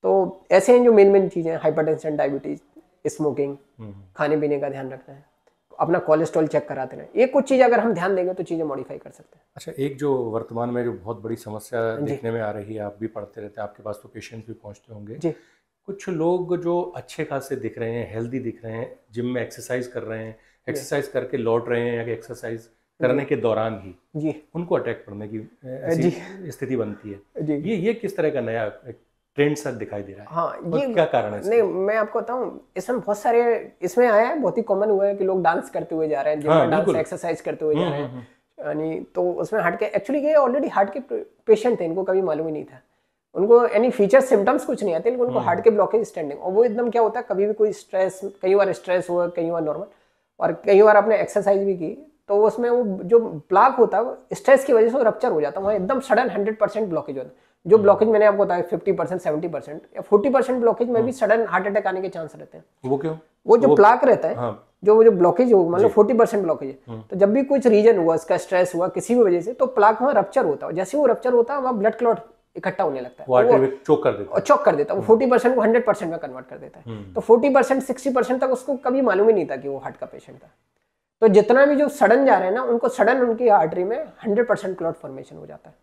तो ऐसे हैं जो मेन चीज़ें, हाइपरटेंशन, डायबिटीज, स्मोकिंग, खाने पीने का ध्यान रखना है, अपना कोलेस्ट्रॉल चेक कराते रहें। ये कुछ चीज़ अगर हम ध्यान देंगे तो चीज़ें मॉडिफाई कर सकते हैं। अच्छा, एक जो वर्तमान में जो बहुत बड़ी समस्या देखने में आ रही है, आप भी पढ़ते रहते हैं, आपके पास तो पेशेंट्स भी पहुंचते होंगे जी। कुछ लोग जो अच्छे खासे दिख रहे हैं, हेल्दी दिख रहे हैं, जिम में एक्सरसाइज कर रहे हैं, एक्सरसाइज करके लौट रहे हैं, या एक्सरसाइज करने के दौरान ही जी उनको अटैक पड़ने की ऐसी स्थिति बनती है जी। ये किस तरह का नया ट्रेंड सा दिखाई दे रहा है? हाँ, ये क्या कारण है? नहीं, मैं आपको बताऊं, इसमें बहुत सारे इसमें आया है, बहुत ही कॉमन हुआ है कि लोग डांस करते हुए जा रहे हैं, जिम में डांस एक्सरसाइज करते हुए जा रहे हैं, यानी तो उसमें हार्ट के, एक्चुअली ये ऑलरेडी हार्ट के पेशेंट थे, इनको कभी मालूम ही नहीं था, उनको यानी फीचर सिम्टम्स कुछ नहीं आते, लेकिन उनको हार्ट के ब्लॉकेज स्टैंडिंग, और वो एकदम क्या होता है, कभी भी कोई स्ट्रेस, कई बार स्ट्रेस हुआ, कई बार नॉर्मल, और कई बार आपने एक्सरसाइज भी की तो उसमें वो जो प्लाक होता है स्ट्रेस की वजह से वो रप्चर हो जाता है, वहाँ एकदम सडन 100% ब्लॉकेज होता है। जो ब्लॉकेज मैंने आपको बताया 50%, 70% या 40% ब्लॉकेज में भी सडन हार्ट अटैक आने के चांस रहते हैं। वो क्यों? वो जो प्लाक रहता है, हाँ। जो ब्लॉकेज हो, मान लो 40% ब्लॉकेज है, तो जब भी कुछ रीजन हुआ, इसका स्ट्रेस हुआ किसी भी वजह से, तो प्लाक वहाँ रप्चर होता है, जैसे वो रप्चर होता है वहाँ ब्लड क्लॉट इकट्ठा होने लगता है, वो चोक कर देता है, वो 40% को 100% में कन्वर्ट कर देता है। तो 40% 60% तक उसको कभी मालूम ही नहीं था कि वो हार्ट का पेशेंट था। तो जितना भी जो सडन जा रहे हैं ना, उनको सडन उनकी आर्टरी में 100% क्लॉट फॉर्मेशन हो जाता है।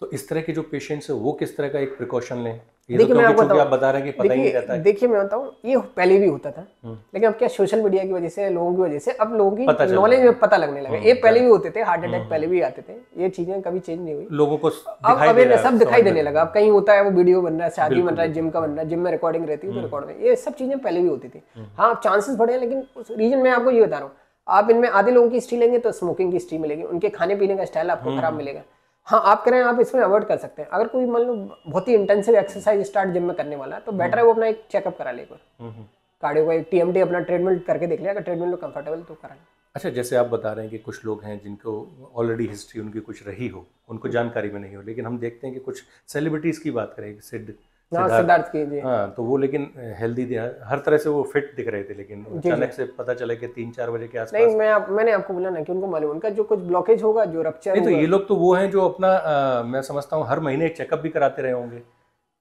तो इस तरह के जो पेशेंट्स है वो किस तरह का एक प्रिकॉशन लें? देखिए, मैं आपको आप बता रहे हैं कि पता ही नहीं रहता है। देखिए, मैं बताऊं, ये पहले भी होता था, लेकिन अब क्या सोशल मीडिया की वजह से, लोगों की वजह से अब लोगों की नॉलेज में पता लगने लगा। ये पहले भी होते थे, हार्ट अटैक पहले भी आते थे, ये चीजें कभी चेंज नहीं हुई, लोगों को अब सब दिखाई देने लगा। अब कहीं होता है वो वीडियो बन रहा है, शादी बन रहा है, जिम का बन रहा है, जिम में रिकॉर्डिंग रहती है तो रिकॉर्ड में, ये सब चीजें पहले भी होती थी। हाँ, चांसेस बढ़े हैं, लेकिन उस रीजन में आपको ये बता रहा हूँ, आप इनमें आधे लोगों की हिस्ट्री लेंगे तो स्मोकिंग की हिस्ट्री मिलेगी, उनके खाने पीने का स्टाइल आपको खराब मिलेगा। हाँ, आप कह रहे हैं आप इसमें अवॉइड कर सकते हैं। अगर कोई मान लो बहुत ही इंटेंसिव एक्सरसाइज स्टार्ट जिम में करने वाला है, तो बेटर है वो अपना एक चेकअप करा ले, कार्डियो का एक TMT अपना ट्रीटमेंट करके देख ले, अगर ट्रीटमेंट में कंफर्टेबल तो करा ले। अच्छा, जैसे आप बता रहे हैं कि कुछ लोग हैं जिनको ऑलरेडी हिस्ट्री उनकी कुछ रही हो, उनको जानकारी में नहीं हो, लेकिन हम देखते हैं कि कुछ सेलिब्रिटीज की बात करें, सिद्धार्थ की जी। हाँ, तो वो लेकिन हेल्दी थे, हर तरह से वो फिट दिख रहे थे, लेकिन अचानक से पता चला कि 3-4 बजे के आसपास। नहीं, मैंने आपको बोला ना कि उनको मालूम, उनका जो कुछ ब्लॉकेज होगा, जो रप्चर नहीं, तो ये लोग तो वो हैं जो अपना मैं समझता हूँ हर महीने एक चेकअप भी कराते रहे होंगे।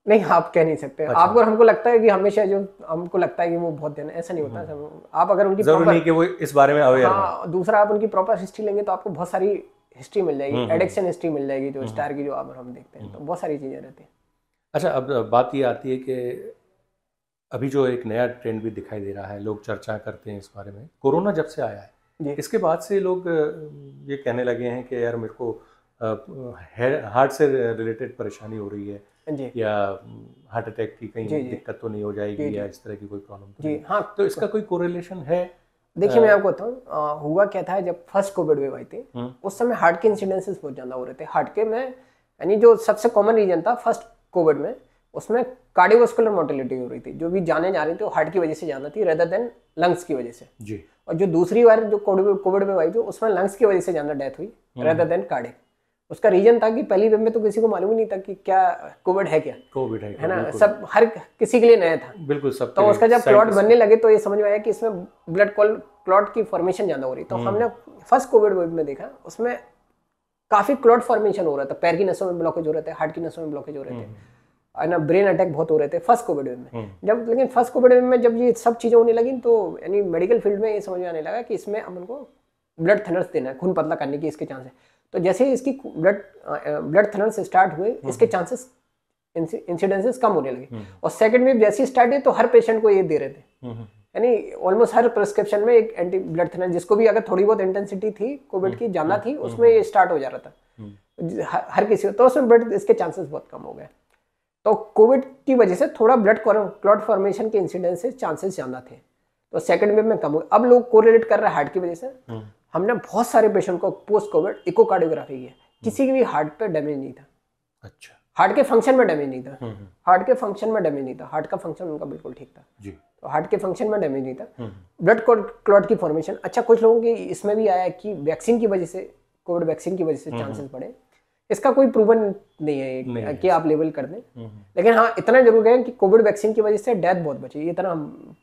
नहीं, आप कह नहीं सकते। अच्छा। आपको, हमको लगता है कि हमेशा जो हमको लगता है कि वो बहुत ध्यान, ऐसा नहीं होता। आप अगर उनकी जरूरी नहीं कि वो इस बारे में अवेयर हो। दूसरा, आप उनकी प्रॉपर हिस्ट्री लेंगे तो आपको बहुत सारी हिस्ट्री मिल जाएगी, एडिक्शन हिस्ट्री मिल जाएगी, जो स्टार की जो आप हम देखते हैं, तो बहुत सारी चीजें रहती हैं। अच्छा, अब बात ये आती है कि अभी जो एक नया ट्रेंड भी दिखाई दे रहा है, लोग चर्चा करते हैं इस बारे में, कोरोना जब से आया है, इसके बाद से लोग ये कहने लगे हैं कि यार मेरे को हार्ट से रिलेटेड परेशानी हो रही है, या हार्ट अटैक की कहीं दिक्कत तो नहीं हो जाएगी, या इस तरह की कोई प्रॉब्लम तो नहीं। हाँ, तो इसका कोई कोरिलेशन है? देखिए, मैं आपको बताऊँ, हुआ क्या था, जब फर्स्ट कोविड वेव आई थी, उस समय हार्ट के इंसिडेंसेस बहुत ज़्यादा हो रहे थे। हार्ट के में यानी जो सबसे कॉमन रीजन था फर्स्ट कोविड में, उसमें कार्डियोवास्कुलर मोर्टेलिटी हो रही थी, जो भी जाने जा रही थी वो हार्ट की वजह से जाना थी, रेदर देन लंग्स की वजह से जी। और जो दूसरी बार जो कोविड में आई थी, उसमें लंग्स की वजह से ज्यादा डेथ हुई रेदर देन कार्डियक। उसका रीजन था कि पहली वेव में तो किसी को मालूम ही नहीं था कि क्या कोविड है, क्या कोविड है ना, सब हर किसी के लिए नया था बिल्कुल सब। तो उसका जब क्लॉट बनने लगे तो ये समझ में आया कि इसमें ब्लड क्लॉट की फॉर्मेशन ज्यादा हो रही। तो हमने फर्स्ट कोविड वेव में देखा, उसमें काफी क्लॉट फॉर्मेशन हो रहा था, पैर की नसों में ब्लॉकेज हो रहे थे, हार्ट की नसों में ब्लॉकेज हो रहे थे, है ना, ब्रेन अटैक बहुत हो रहे थे फर्स्ट कोविड वेव में। जब लेकिन फर्स्ट कोविड वेव में जब ये सब चीजें होने लगी, तो यानी मेडिकल फील्ड में ये समझ में आने लगा कि इसमें हम उनको ब्लड थिनर्स देना है, खून पतला करने की इसके चांस है। तो जैसे ही इसकी ब्लड थिनर्स स्टार्ट हुए, इसके चांसेस इंसिडेंसेस कम होने लगे। और सेकंड वेव जैसे स्टार्ट हुई तो हर पेशेंट को ये दे रहे थे, यानी ऑलमोस्ट हर प्रिस्क्रिप्शन में एक एंटी ब्लड थिनर, जिसको भी अगर थोड़ी बहुत इंटेंसिटी थी कोविड की ज्यादा थी, उसमें ये स्टार्ट हो जा रहा था हर किसी को, तो उसमें ब्लड इसके चांसेस बहुत कम हो गए। तो कोविड की वजह से थोड़ा ब्लड क्लॉट फॉर्मेशन के इंसिडेंस से चांसेस ज़्यादा थे, तो सेकंड वेव में कम हुए। अब लोग कोरिलेट कर रहे हैं हार्ट की वजह से। हमने बहुत सारे पेशेंट को पोस्ट कोविड इकोकार्डियोग्राफी की है, किसी के भी हार्ट पे डैमेज नहीं था। अच्छा, हार्ट के फंक्शन में डैमेज नहीं था, हार्ट के फंक्शन में डैमेज नहीं था, हार्ट का फंक्शन उनका बिल्कुल ठीक था जी। तो हार्ट के फंक्शन में डैमेज नहीं था। ब्लड क्लॉट की फॉर्मेशन, अच्छा कुछ लोगों की इसमें भी आया कि वैक्सीन की वजह से, कोविड वैक्सीन की वजह से चांसेस बढ़े। इसका कोई प्रूवन नहीं है कि आप लेबल कर दें, लेकिन हाँ इतना जरूर है कि कोविड वैक्सीन की वजह से डेथ बहुत बची, ये इतना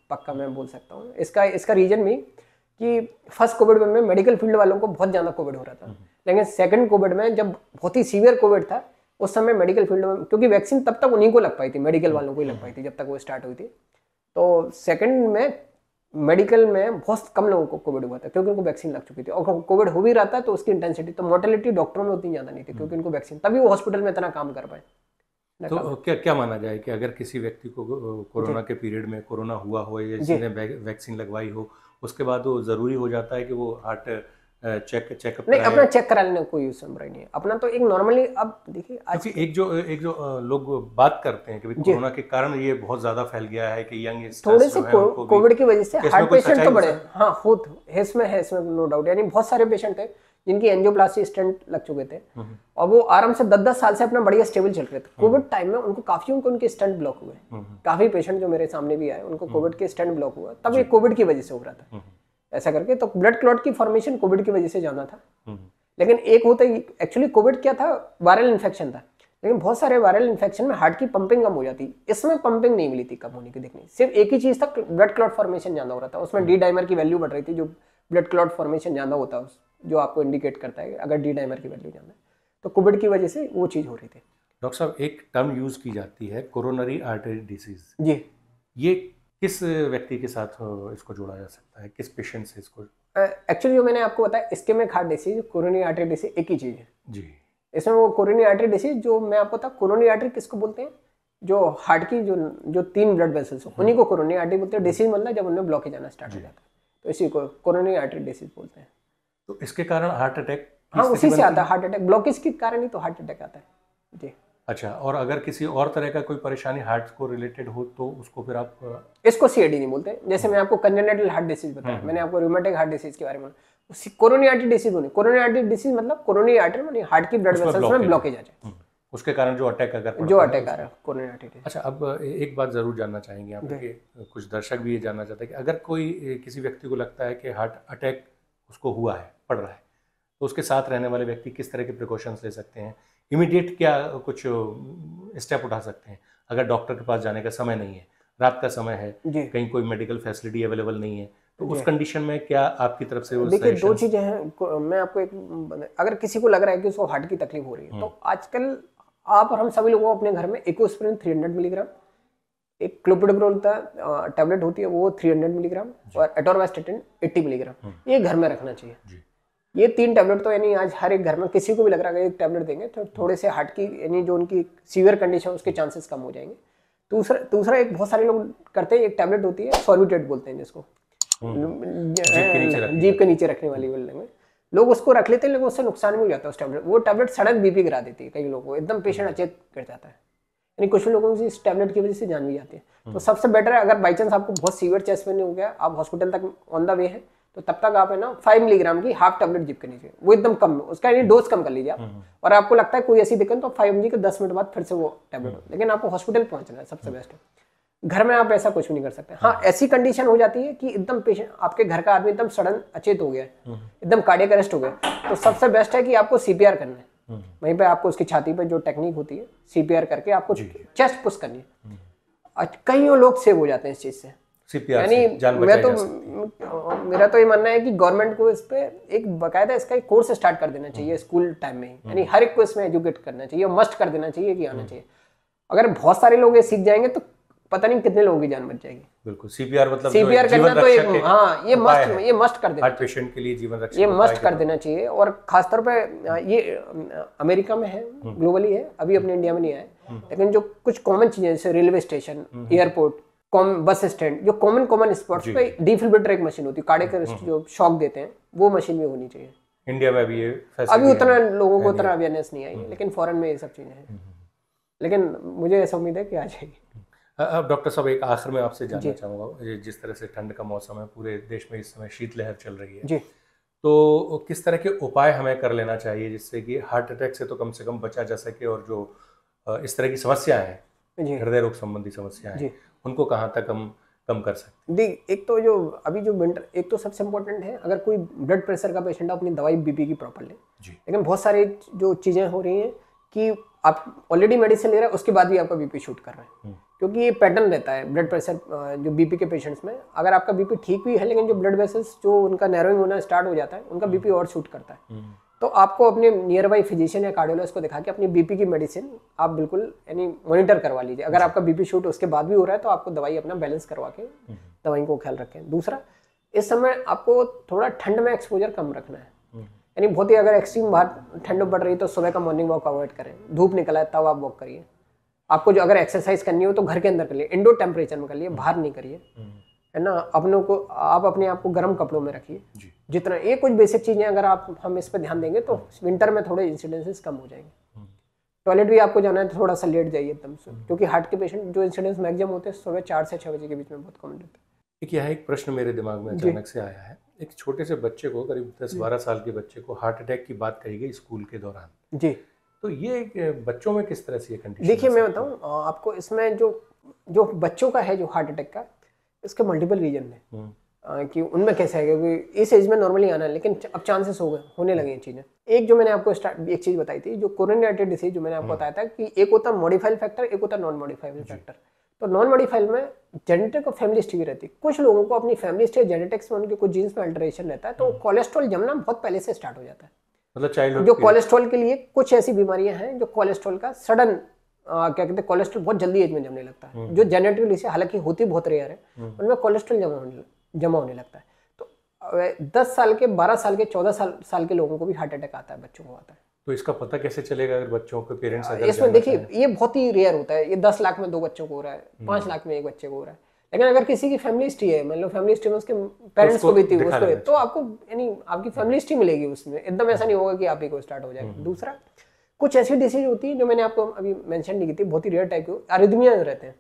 पक्का मैं बोल सकता हूँ। इसका रीजन भी कि फर्स्ट कोविड में मेडिकल फील्ड वालों को बहुत ज़्यादा कोविड हो रहा था, लेकिन सेकंड कोविड में जब बहुत ही सीवियर कोविड था उस समय मेडिकल फील्ड में, क्योंकि वैक्सीन तब तक उन्हीं को लग पाई थी, मेडिकल वालों को ही लग पाई थी जब तक वो स्टार्ट हुई थी। तो सेकंड में मेडिकल में बहुत कम लोगों को कोविड हुआ था क्योंकि उनको वैक्सीन लग चुकी थी, और कोविड हो भी रहा था तो उसकी इंटेंसिटी, तो मोर्टेलिटी डॉक्टरों में उतनी ज़्यादा नहीं थी क्योंकि उनको वैक्सीन, तभी वो हॉस्पिटल में इतना काम कर पाए। तो क्या माना जाए कि अगर किसी व्यक्ति को कोरोना के पीरियड में कोरोना हुआ हो या जिसने वैक्सीन लगवाई हो, उसके बाद वो ज़रूरी हो जाता है कि वो हार्ट चेकअप नहीं, अपना चेक करा लेने कोई बुराई नहीं है, अपना तो एक नॉर्मली। अब देखिए आज एक जो लोग बात करते हैं कि कोरोना के कारण ये बहुत ज्यादा फैल गया है कि यंग थोड़े से कोविड की वजह से हार्ट पेशेंट तो बढ़े, हाँ होत है इसमें नो डाउट। यानी बहुत सारे पेशेंट थे जिनकी एंजियोप्लास्टी स्टेंट लग चुके थे और वो आराम से 10-10 साल से अपना बढ़िया स्टेबल चल रहे थे। कोविड टाइम में उनको काफी उनके स्टेंट ब्लॉक हुए, काफी पेशेंट जो मेरे सामने भी आए उनको कोविड के स्टेंट ब्लॉक हुआ, तब ये कोविड की वजह से हो रहा था ऐसा करके। तो ब्लड क्लॉट की फॉर्मेशन कोविड की वजह से ज्यादा था, लेकिन एक होता है एक्चुअली कोविड क्या था, वायरल इन्फेक्शन था, लेकिन बहुत सारे वायरल इन्फेक्शन में हार्ट की पंपिंग कम हो जाती, इसमें पंपिंग नहीं मिली थी कम होने की देखने, सिर्फ एक ही चीज था, ब्लड क्लॉट फॉर्मेशन ज्यादा हो रहा था, उसमें डी डाइमर की वैल्यू बढ़ रही थी, जो ब्लड क्लॉट फॉर्मेशन ज्यादा होता है जो आपको इंडिकेट करता है अगर डी डाइमर की वैल्यू ज्यादा है, तो कोविड की वजह से वो चीज हो रही थी। डॉक्टर साहब, एक टर्म यूज की जाती है कोरोनरी आर्टरी डिसीज जी, ये किस व्यक्ति के साथ इसको जोड़ा जा सकता है, किस पेशेंट से इसको? एक्चुअली जो मैंने आपको बताया ischaemic heart disease, coronary artery disease एक ही चीज है जी। इसमें वो कोरोनरी आर्टरी डिसीज जो मैं आपको बता, कोरोनरी आर्टरी किसको बोलते हैं, जो हार्ट की जो 3 ब्लड वेसल्स हो उन्हीं को कोरोनरी आर्टरी बोलते हैं। डिसीज मतलब जब उनमें ब्लॉकेज आना स्टार्ट हो जाता है तो इसी को कोरोनरी आर्टरी डिसीज बोलते हैं। तो इसके कारण हार्ट अटैक, हाँ उसी से आता है हार्ट अटैक, ब्लॉकेज के कारण ही तो हार्ट अटैक आता है जी। अच्छा, और अगर किसी और तरह का कोई परेशानी हार्ट को रिलेटेड हो तो उसको फिर आप? इसको सीएडी नहीं बोलते, जैसे मैं आपको कंजेनिटल हार्ट डिसीज बताया, मैंने आपको रूमेटिक हार्ट डिसीज के बारे में, कोरोनरी आर्टरी डिसीज होनी, कोरोनरी आर्टरी डिसीज मतलब कोरोनरी आर्टरी माने हार्ट की ब्लड वेसल्स में ब्लॉकेज आ जाए, उसके कारण जो अटैक अगर जो अटैक आ रहा है कोरोनरी आर्टरी। अच्छा, अब एक बात जरूर जानना चाहेंगे आप कि कुछ दर्शक भी ये जानना चाहते हैं कि अगर कोई किसी व्यक्ति को लगता है कि हार्ट अटैक उसको हुआ है, पड़ रहा है, तो उसके साथ रहने वाले व्यक्ति किस तरह के प्रिकॉशंस ले सकते हैं, इमीडिएट क्या कुछ स्टेप उठा सकते हैं? अगर डॉक्टर के पास जाने का समय नहीं है, रात का समय है, कहीं कोई मेडिकल फैसिलिटी अवेलेबल नहीं है, तो उस कंडीशन में क्या आपकी तरफ से? देखिए 2 चीजें हैं, मैं आपको एक, अगर किसी को लग रहा है कि उसको हार्ट की तकलीफ हो रही है तो आजकल आप और हम सभी लोगों अपने घर में इकोस्प्रिन 300 मिलीग्राम, एक क्लोपिडोग्रोल टैबलेट होती है वो 300 मिलीग्राम और एटोरवास्टेटिन 80 मिलीग्राम, ये घर में रखना चाहिए। ये 3 टैबलेट तो यानी आज हर एक घर में किसी को भी लग रहा है एक टैबलेट देंगे तो थोड़े से हार्ट की यानी जो उनकी सीवियर कंडीशन उसके चांसेस कम हो जाएंगे। दूसरा एक बहुत सारे लोग करते हैं, एक टैबलेट होती है सॉर्बिटेट बोलते हैं जिसको, जीभ के नीचे रखने वाली बोलेंगे, लोग उसको रख लेते हैं लेकिन उससे नुकसान भी हो जाता है उस टैबलेट, वो टैबलेट सडन बीपी गिरा देती है कई लोगों को, एकदम पेशेंट अचेत कर जाता है, यानी कुछ लोगों की इस टैबलेट की वजह से जान भी जाती है। तो सबसे बेटर है अगर बाई चांस आपको बहुत सीवियर चेस्ट पेन हो गया, आप हॉस्पिटल तक ऑन द वे है, तो तब तक आप है ना 5 मिलीग्राम की हाफ टैबलेट जिप करनी चाहिए, वो एकदम कम, उसका यानी डोज कम कर लीजिए आप, और आपको लगता है कोई ऐसी दिक्कत तो 5 mg के 10 मिनट बाद फिर से वो टैबलेट, लेकिन आपको हॉस्पिटल पहुंचना है सबसे बेस्ट है, घर में आप ऐसा कुछ भी नहीं कर सकते। हाँ ऐसी कंडीशन हो जाती है कि एकदम पेशेंट आपके घर का आदमी एकदम सडन अचेत हो गया है, एकदम कार्डियक अरेस्ट हो गया, तो सबसे बेस्ट है कि आपको सीपीआर करना है, वहीं पे आपको उसकी छाती पे जो टेक्निक होती है सीपीआर करके आपको चेस्ट पुश करनी है। कई लोग सेव हो जाते हैं इस चीज से, यानी मेरा तो ये मानना है कि गवर्नमेंट को इस पे एक बाकायदा इसका एक कोर्स स्टार्ट कर देना चाहिए स्कूल टाइम में ही, यानी हर एक को इसमें एजुकेट करना चाहिए, मस्ट कर देना चाहिए कि आना चाहिए। अगर बहुत सारे लोग ये सीख जाएंगे तो पता नहीं कितने लोगों की जान बच जाएगी। बिल्कुल, सीपीआर मतलब सीपीआर करना तो एक, हाँ ये मस्ट कर देना, हार्ट पेशेंट के लिए जीवन रक्षक ये मस्ट कर देना चाहिए। और खासतौर पे ये अमेरिका में है, ग्लोबली है, अभी अपने इंडिया में नहीं आया, लेकिन जो कुछ कॉमन चीजें जैसे railway station, airport, bus stand, जो कॉमन स्पॉट्स पे डिफिब्रिलेटर एक मशीन होती है, कार्डियक अरेस्ट जो शॉक देते हैं, वो मशीन भी होनी चाहिए। इंडिया में भी ये अभी उतना लोगों को उतना अवेयरनेस नहीं आई है, लेकिन फॉरेन में ये सब चीजें हैं। लेकिन मुझे ऐसा उम्मीद है कि आ जाएगी। अब डॉक्टर साहब एक आखिर में आपसे जानना चाहूँगा, जिस तरह से ठंड का मौसम है, पूरे देश में इस समय शीतलहर चल रही है जी, तो किस तरह के उपाय हमें कर लेना चाहिए जिससे कि हार्ट अटैक से तो कम से कम बचा जा सके, और जो इस तरह की समस्याएं हैं, हृदय रोग संबंधी समस्याएं हैं, उनको कहाँ तक हम कम कर सकते हैं? एक तो जो अभी जो विंटर, एक तो सबसे इम्पोर्टेंट है, अगर कोई ब्लड प्रेशर का पेशेंट है अपनी दवाई बीपी की प्रॉपर ले। लेकिन बहुत सारी जो चीज़ें हो रही हैं कि आप ऑलरेडी मेडिसिन ले रहे हैं, उसके बाद भी आपका बीपी शूट कर रहा है, क्योंकि ये पैटर्न रहता है ब्लड प्रेशर जो बीपी के पेशेंट्स में। अगर आपका बीपी ठीक भी है लेकिन जो ब्लड वेसल्स जो उनका नैरोइंग होना स्टार्ट हो जाता है, उनका बीपी और शूट करता है। तो आपको अपने नियर बाई फिजिशियन या कार्डियोलॉजिस्ट को दिखा के अपनी बीपी की मेडिसिन आप बिल्कुल यानी मॉनिटर करवा लीजिए। अगर आपका बीपी शूट उसके बाद भी हो रहा है तो आपको दवाई अपना बैलेंस करवा के दवाई को ख्याल रखें। दूसरा, इस समय आपको थोड़ा ठंड में एक्सपोजर कम रखना है, यानी बहुत ही अगर एक्सट्रीम बाहर ठंड बढ़ रही है तो सुबह का मॉर्निंग वॉक अवॉइड करें। धूप निकला है तब आप वॉक करिए। आपको जो अगर एक्सरसाइज करनी हो तो घर के अंदर करिए, इंडोर टेम्परेचर में करिए, बाहर नहीं करिए, है ना। अपने आप को गर्म कपड़ों में रखिए जितना। ये कुछ बेसिक चीज़ें अगर हम इस पर ध्यान देंगे तो विंटर में थोड़े इंसिडेंसेस कम हो जाएंगे। टॉयलेट भी आपको जाना है तो थोड़ा सा लेट जाइए एकदम से, क्योंकि हार्ट के पेशेंट जो इंसिडेंस मैक्सिमम होते हैं सुबह 4 से 6 बजे के बीच में बहुत कॉमन रहता है। एक यह एक प्रश्न मेरे दिमाग में अचानक से आया है। एक छोटे से बच्चे को, करीब 10-12 साल के बच्चे को हार्ट अटैक की बात कही गई स्कूल के दौरान जी, तो ये बच्चों में किस तरह से ये कंडीशन? देखिए मैं बताऊँ आपको, इसमें जो बच्चों का है जो हार्ट अटैक का, इसके मल्टीपल रीजन है कि उनमें कैसे है, क्योंकि इस एज में नॉर्मली आना है लेकिन अब चांसेस होने लगे हैं चीज़ें। एक जो मैंने आपको एक चीज़ बताई थी, जो कोरोनरी आर्टरी डिसीज जो मैंने आपको बताया था कि एक होता है मॉडिफाइड फैक्टर, एक होता है नॉन मॉडिफाइबल फैक्टर। तो नॉन मॉडिफाइड में जेनेटिक और फैमिली हिस्ट्री भी रहती है। कुछ लोगों को अपनी फैमिली हिस्ट्री जेनेटिक्स में उनके कुछ जीन्स में अल्टरेशन रहता है, तो कोलेस्ट्रॉल जमना बहुत पहले से स्टार्ट हो जाता है। मतलब चाइल्डहुड जो कोलेस्ट्रॉल के लिए कुछ ऐसी बीमारियां हैं जो कोलेस्ट्रॉल का सडन क्या कहते हैं, कोलेस्ट्रॉल बहुत जल्दी एज में जमने लगता है, जो जेनेटिकली से हालांकि होती बहुत रेयर है, उनमें कोलेस्ट्रॉल जमा होने लगता है। तो 10 साल के, 12 साल के, 14 साल के लोगों को भी हार्ट अटैक आता है, बच्चों को आता है। तो इसका पता कैसे चलेगा अगर बच्चों के पेरेंट्स इसमें देखिए ये बहुत ही रेयर होता है, ये 10 लाख में 2 बच्चों को हो रहा है, 5 लाख में 1 बच्चे को हो रहा है। लेकिन अगर किसी की फैमिली हिस्ट्री है, मतलब फैमिली हिस्ट्री में उसके पेरेंट्स को भी थी उसको, तो आपको यानी आपकी फैमिली हिस्ट्री मिलेगी उसमें, एकदम ऐसा नहीं होगा कि आप ही को स्टार्ट हो जाएगा। दूसरा, कुछ ऐसी डिसीज होती है जो मैंने आपको अभी मेंशन नहीं की थी, बहुत ही रेयर टाइप की अरिथमिया रहते हैं,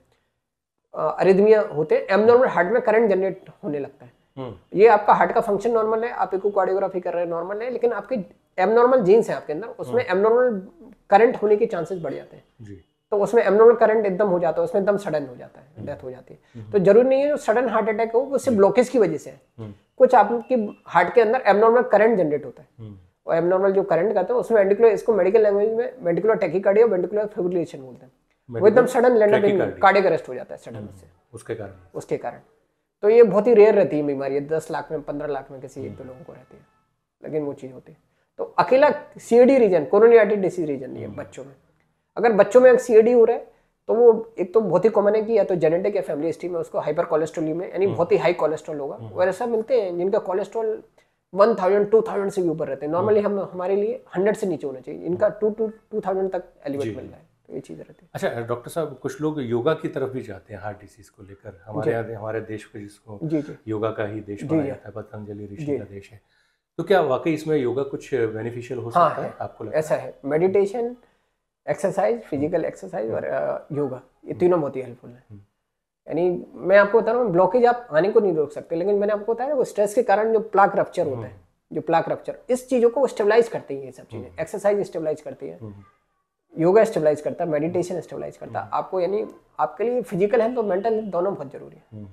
अरिथमिया होते हैं, एबनॉर्मल हार्ट में करंट जनरेट होने लगता है। ये आपका हार्ट का फंक्शन नॉर्मल है, आप इकोकार्डियोग्राफी कर रहे हैं नॉर्मल है, लेकिन आपके एबनॉर्मल जीन्स है आपके अंदर, उसमें एबनॉर्मल करंट होने के चांसेस बढ़ जाते हैं जी। तो उसमें एबनॉर्मल करंट एकदम हो जाता है, उसमें एकदम सडन हो जाता है, डेथ हो जाती है। तो जरूरी नहीं है जो सडन हार्ट अटैक हो वो सिर्फ ब्लॉकेज की वजह से है, कुछ आपकी हार्ट के अंदर एबनॉर्मल करंट जनरेट होता है, और एबनॉर्मल जो करंट करते हैं उसमें वेंटिकुलर, इसको मेडिकल लैंग्वेज में वेंटिकुलर टैकीकार्डिया, वेंटिकुलर फिब्रिलेशन बोलते हैं। वो एकदम sudden land up cardiac arrest हो जाता है सडन से, उसके कारण। तो ये बहुत ही रेयर रहती है बीमारी, 10 लाख में 15 लाख में किसी 1-2 लोगों को रहती है, लेकिन वो चीज़ होती है। तो अकेला CAD reason, coronary artery disease reason नहीं है बच्चों में। अगर बच्चों में सीएडी हो रहा है तो वो एक तो बहुत ही कॉमन है कि या तो जेनेटिक या फैमिली हिस्ट्री में उसको हाइपर कोलेस्ट्रोलीमिया यानी बहुत ही हाई कोलेस्ट्रॉल होगा, और ऐसा मिलते हैं जिनका कोलेस्ट्रॉल 1000-2000 से भी ऊपर रहते हैं। नॉर्मली हमारे लिए 100 से नीचे होना चाहिए, इनका 2000 तक एलिवेट मिल रहा है, तो ये चीज़ रहती है। अच्छा डॉक्टर साहब, कुछ लोग योगा की तरफ भी जाते हैं हार्ट डिसीज को लेकर, हमारे देश को जिसको योगा का ही देश माना जाता है, पतंजलि ऋषि का देश है, तो क्या वाकई इसमें योगा कुछ बेनिफिशियल हो सकता है आपको लगता है? ऐसा है, मेडिटेशन, एक्सरसाइज, फिजिकल एक्सरसाइज और योगा, ये तीनों बहुत ही हेल्पफुल है। यानी मैं आपको बता रहा हूँ, ब्लॉकेज आप आने को नहीं रोक सकते, लेकिन मैंने आपको बताया वो स्ट्रेस के कारण जो प्लाक रप्चर होता है, जो प्लाक रप्चर, इस चीज़ों को स्टेबलाइज करती है ये सब चीज़ें। एक्सरसाइज स्टेबलाइज करती है, योगा स्टेबलाइज करता है, मेडिटेशन स्टेबलाइज करता है आपको, यानी आपके लिए फिजिकल हेल्थ और मेंटल हेल्थ दोनों बहुत जरूरी है।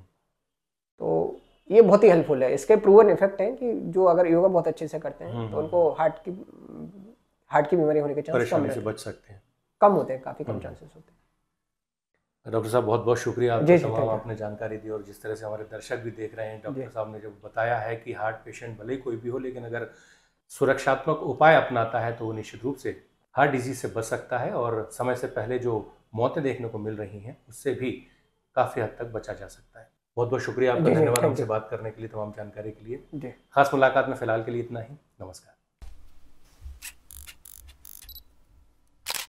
तो ये बहुत ही हेल्पफुल है, इसके प्रूवन इफेक्ट हैं कि जो अगर योगा बहुत अच्छे से करते हैं तो उनको हार्ट की बीमारी होने के चांस कम होते हैं, काफ़ी कम चांसेस होते हैं। डॉक्टर साहब बहुत बहुत शुक्रिया, आपने तमाम आपने जानकारी दी, और जिस तरह से हमारे दर्शक भी देख रहे हैं, डॉक्टर साहब ने जब बताया है कि हार्ट पेशेंट भले ही कोई भी हो, लेकिन अगर सुरक्षात्मक उपाय अपनाता है तो वो निश्चित रूप से हार्ट डिजीज से बच सकता है, और समय से पहले जो मौतें देखने को मिल रही हैं उससे भी काफ़ी हद तक बचा जा सकता है। बहुत बहुत शुक्रिया आपका, धन्यवाद हमसे बात करने के लिए, तमाम जानकारी के लिए। खास मुलाकात में फिलहाल के लिए इतना ही, नमस्कार।